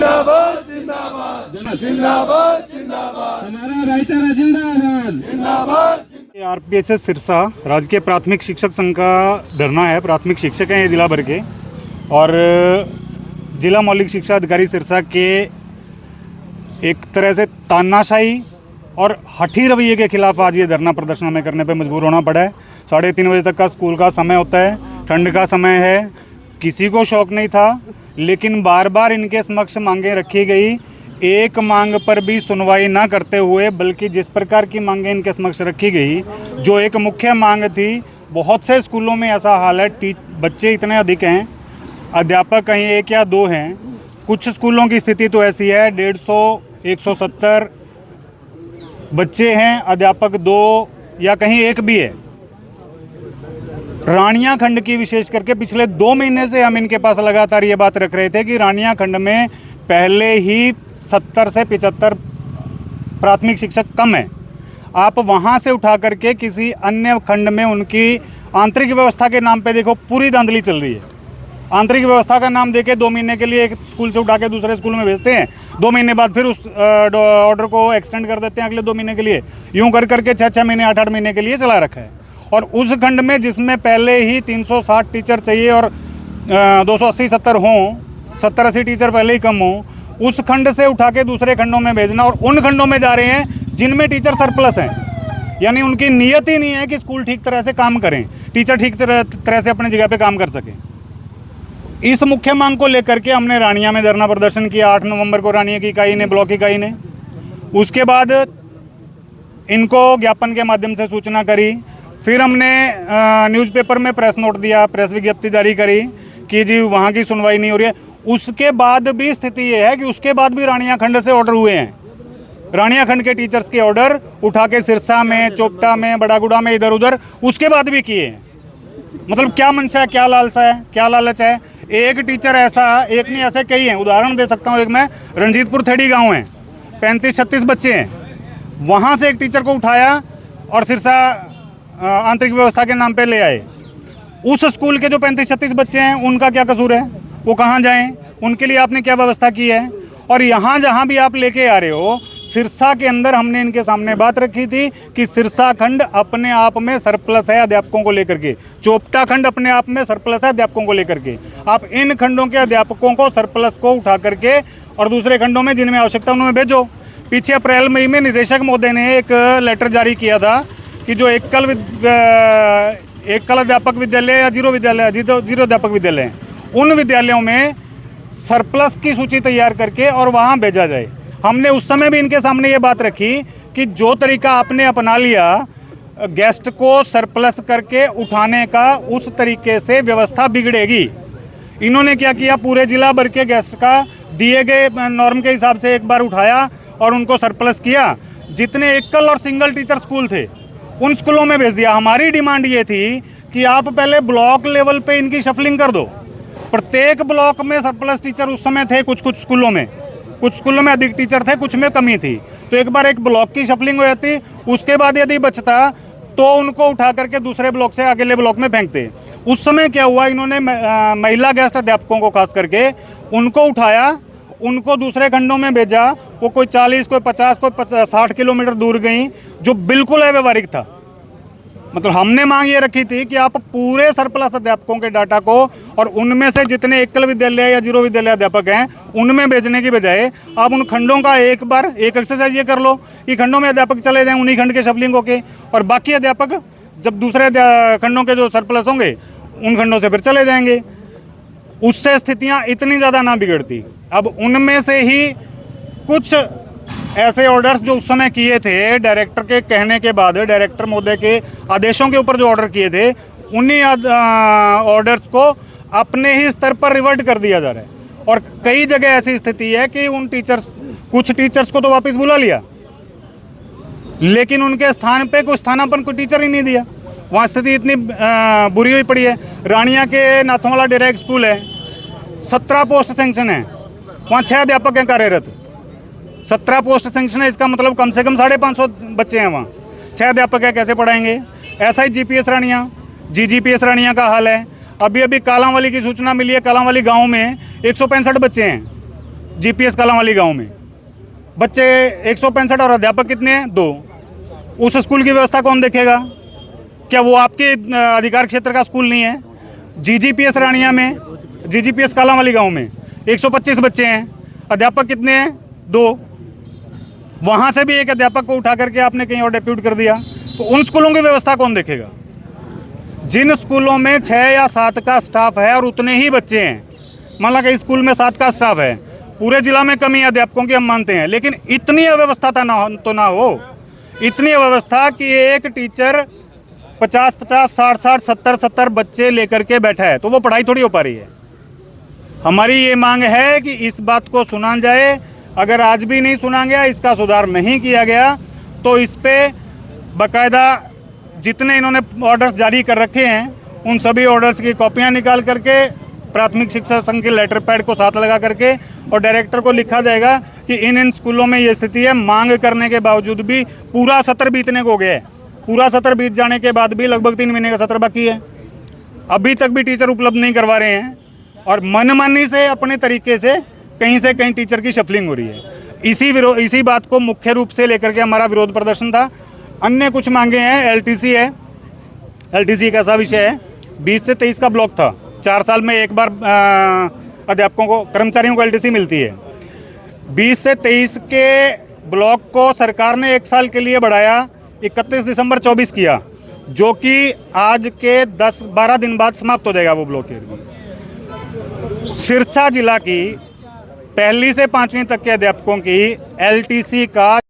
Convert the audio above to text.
जिंदाबाद जिंदाबाद जिंदाबाद जिंदाबाद, हमारा भाईचारा जिंदाबाद जिंदाबाद। आरपीएसएस सिरसा राजकीय प्राथमिक शिक्षक संघ का धरना है। प्राथमिक शिक्षक हैं ये जिला भर के, और जिला मौलिक शिक्षा अधिकारी सिरसा के एक तरह से तानाशाही और हठी रवैये के खिलाफ आज ये धरना प्रदर्शन हमें करने पे मजबूर होना पड़ा है। 3:30 बजे तक का स्कूल का समय होता है, ठंड का समय है, किसी को शौक नहीं था, लेकिन बार बार इनके समक्ष मांगें रखी गई। एक मांग पर भी सुनवाई ना करते हुए, बल्कि जिस प्रकार की मांगें इनके समक्ष रखी गई, जो एक मुख्य मांग थी, बहुत से स्कूलों में ऐसा हाल है, बच्चे इतने अधिक हैं, अध्यापक कहीं 1 या 2 हैं। कुछ स्कूलों की स्थिति तो ऐसी है 150, 170 बच्चे हैं, अध्यापक 2 या कहीं 1 भी है। रानिया खंड की विशेष करके पिछले 2 महीने से हम इनके पास लगातार ये बात रख रहे थे कि रानिया खंड में पहले ही 70 से 75 प्राथमिक शिक्षक कम है। आप वहाँ से उठा करके किसी अन्य खंड में उनकी आंतरिक व्यवस्था के नाम पे देखो, पूरी धांधली चल रही है। आंतरिक व्यवस्था का नाम देके 2 महीने के लिए एक स्कूल से उठा के दूसरे स्कूल में भेजते हैं, 2 महीने बाद फिर उस ऑर्डर को एक्सटेंड कर देते हैं अगले 2 महीने के लिए। यूं कर करके 6-6 महीने 8-8 महीने के लिए चला रखा है। और उस खंड में जिसमें पहले ही 360 टीचर चाहिए और 280-70 हों, 70-80 टीचर पहले ही कम हों, उस खंड से उठा के दूसरे खंडों में भेजना, और उन खंडों में जा रहे हैं जिनमें टीचर सरप्लस हैं। यानी उनकी नीयत ही नहीं है कि स्कूल ठीक तरह से काम करें, टीचर ठीक तरह से अपनी जगह पे काम कर सकें। इस मुख्य मांग को लेकर के हमने रानिया में धरना प्रदर्शन किया 8 नवंबर को, रानिया की इकाई ने, ब्लॉक इकाई ने। उसके बाद इनको ज्ञापन के माध्यम से सूचना करी, फिर हमने न्यूज़पेपर में प्रेस नोट दिया, प्रेस विज्ञप्ति जारी करी कि जी वहाँ की सुनवाई नहीं हो रही है। उसके बाद भी स्थिति ये है कि उसके बाद भी रानिया खंड से ऑर्डर हुए हैं। रानिया खंड के टीचर्स के ऑर्डर उठा के सिरसा में, चोपटा में, बड़ागुड़ा में, इधर उधर उसके बाद भी किए हैं। मतलब क्या मंशा है, क्या लालसा है, क्या लालच है। एक टीचर ऐसा, एक नहीं ऐसे कई हैं, उदाहरण दे सकता हूँ। एक मैं रंजीतपुर थेड़ी गाँव है, 35-36 बच्चे हैं, वहाँ से एक टीचर को उठाया और सिरसा आंतरिक व्यवस्था के नाम पे ले आए। उस स्कूल के जो 35-36 बच्चे हैं, उनका क्या कसूर है, वो कहाँ जाएं, उनके लिए आपने क्या व्यवस्था की है। और यहाँ जहाँ भी आप लेके आ रहे हो, सिरसा के अंदर हमने इनके सामने बात रखी थी कि सिरसा खंड अपने आप में सरप्लस है अध्यापकों को लेकर के, चोपटा खंड अपने आप में सरप्लस है अध्यापकों को लेकर के। आप इन खंडों के अध्यापकों को, सरप्लस को उठा करके और दूसरे खंडों में जिनमें आवश्यकता उनमें भेजो। पीछे अप्रैल मई में निदेशक महोदय ने एक लेटर जारी किया था कि जो एकल अध्यापक विद्यालय या जीरो अध्यापक विद्यालय हैं, उन विद्यालयों में सरप्लस की सूची तैयार करके और वहाँ भेजा जाए। हमने उस समय भी इनके सामने ये बात रखी कि जो तरीका आपने अपना लिया गेस्ट को सरप्लस करके उठाने का, उस तरीके से व्यवस्था बिगड़ेगी। इन्होंने क्या किया, पूरे जिला भर के गेस्ट का दिए गए नॉर्म के हिसाब से एक बार उठाया और उनको सरप्लस किया। जितने एकल और सिंगल टीचर स्कूल थे उन स्कूलों में भेज दिया। हमारी डिमांड ये थी कि आप पहले ब्लॉक लेवल पे इनकी शफलिंग कर दो। प्रत्येक ब्लॉक में सरप्लस टीचर उस समय थे, कुछ स्कूलों में, कुछ स्कूलों में अधिक टीचर थे, कुछ में कमी थी। तो एक बार एक ब्लॉक की शफलिंग हो जाती, उसके बाद यदि बचता तो उनको उठा करके दूसरे ब्लॉक से अगले ब्लॉक में फेंकते। उस समय क्या हुआ, इन्होंने महिला गेस्ट अध्यापकों को खास करके उनको उठाया, उनको दूसरे खंडों में भेजा। वो कोई 40, कोई 50, कोई 60 किलोमीटर दूर गई, जो बिल्कुल अव्यवहारिक था। मतलब हमने मांग ये रखी थी कि आप पूरे सरप्लस अध्यापकों के डाटा को और उनमें से जितने एकल विद्यालय या जीरो विद्यालय अध्यापक हैं उनमें भेजने की बजाय आप उन खंडों का एक बार एक एक्सरसाइज ये कर लो कि खंडों में अध्यापक चले जाएं, उन्हीं खंड के शफलिंग होके, और बाकी अध्यापक जब दूसरे खंडों के जो सरप्लस होंगे उन खंडों से फिर चले जाएंगे। उससे स्थितियाँ इतनी ज़्यादा ना बिगड़ती। अब उनमें से ही कुछ ऐसे ऑर्डर्स जो उस समय किए थे, डायरेक्टर के कहने के बाद, डायरेक्टर महोदय के आदेशों के ऊपर जो ऑर्डर किए थे, उन्हीं ऑर्डर्स को अपने ही स्तर पर रिवर्ट कर दिया जा रहा है। और कई जगह ऐसी स्थिति है कि कुछ टीचर्स को तो वापस बुला लिया, लेकिन उनके स्थान पे कोई स्थानापन्न कोई टीचर ही नहीं दिया। वहाँ स्थिति इतनी बुरी हुई पड़ी है। रानिया के नाथोवाला डेरा एक स्कूल है, 17 पोस्ट सेंक्शन है, वहाँ 6 अध्यापक हैं कार्यरत। 17 पोस्ट सेंक्शन है, इसका मतलब कम से कम 550 बच्चे हैं वहाँ, 6 अध्यापक है, कैसे पढ़ाएंगे। ऐसा ही जीपीएस रानिया, जीपीएस रानिया का हाल है। अभी कालांवाली की सूचना मिली है, कालांवाली गांव में 165 बच्चे हैं जीपीएस कलांवाली गांव में बच्चे 165 और अध्यापक कितने हैं? 2। उस स्कूल की व्यवस्था कौन देखेगा? क्या वो आपके अधिकार क्षेत्र का स्कूल नहीं है? जीजीपीएस रानिया में, जीजीपीएस कलांवाली गांव में 125 बच्चे हैं, अध्यापक कितने हैं? 2। वहाँ से भी एक अध्यापक को उठा करके आपने कहीं और डेप्यूट कर दिया, तो उन स्कूलों की व्यवस्था कौन देखेगा? जिन स्कूलों में 6 या 7 का स्टाफ है और उतने ही बच्चे हैं, मान ला कि स्कूल में 7 का स्टाफ है, पूरे जिला में कमी अध्यापकों की हम मानते हैं, लेकिन इतनी अव्यवस्था तो ना हो, इतनी अव्यवस्था कि एक टीचर 50-50, 60-60, 70-70 बच्चे लेकर के बैठा है, तो वो पढ़ाई थोड़ी हो पा रही है। हमारी ये मांग है कि इस बात को सुना जाए। अगर आज भी नहीं सुना गया, इसका सुधार नहीं किया गया, तो इस पे बाकायदा जितने इन्होंने ऑर्डर्स जारी कर रखे हैं उन सभी ऑर्डर्स की कॉपियां निकाल करके प्राथमिक शिक्षा संघ के लेटर पैड को साथ लगा करके और डायरेक्टर को लिखा जाएगा कि इन स्कूलों में ये स्थिति है। मांग करने के बावजूद भी पूरा सत्र बीतने को गया है, पूरा सत्र बीत जाने के बाद भी लगभग 3 महीने का सत्र बाकी है, अभी तक भी टीचर उपलब्ध नहीं करवा रहे हैं और मनमानी से अपने तरीके से कहीं टीचर की शफलिंग हो रही है। इसी बात को मुख्य रूप से लेकर के हमारा विरोध प्रदर्शन था। अन्य कुछ मांगे हैं, एलटीसी है, एलटीसी एक ऐसा विषय है 20 से 23 का ब्लॉक था, 4 साल में एक बार अध्यापकों को, कर्मचारियों को एलटीसी मिलती है। 20 से 23 के ब्लॉक को सरकार ने 1 साल के लिए बढ़ाया, 31 दिसंबर 24 किया, जो कि आज के 10-12 दिन बाद समाप्त हो जाएगा वो ब्लॉक एरिया। सिरसा जिला की 1ली से 5वीं तक के अध्यापकों की एलटीसी का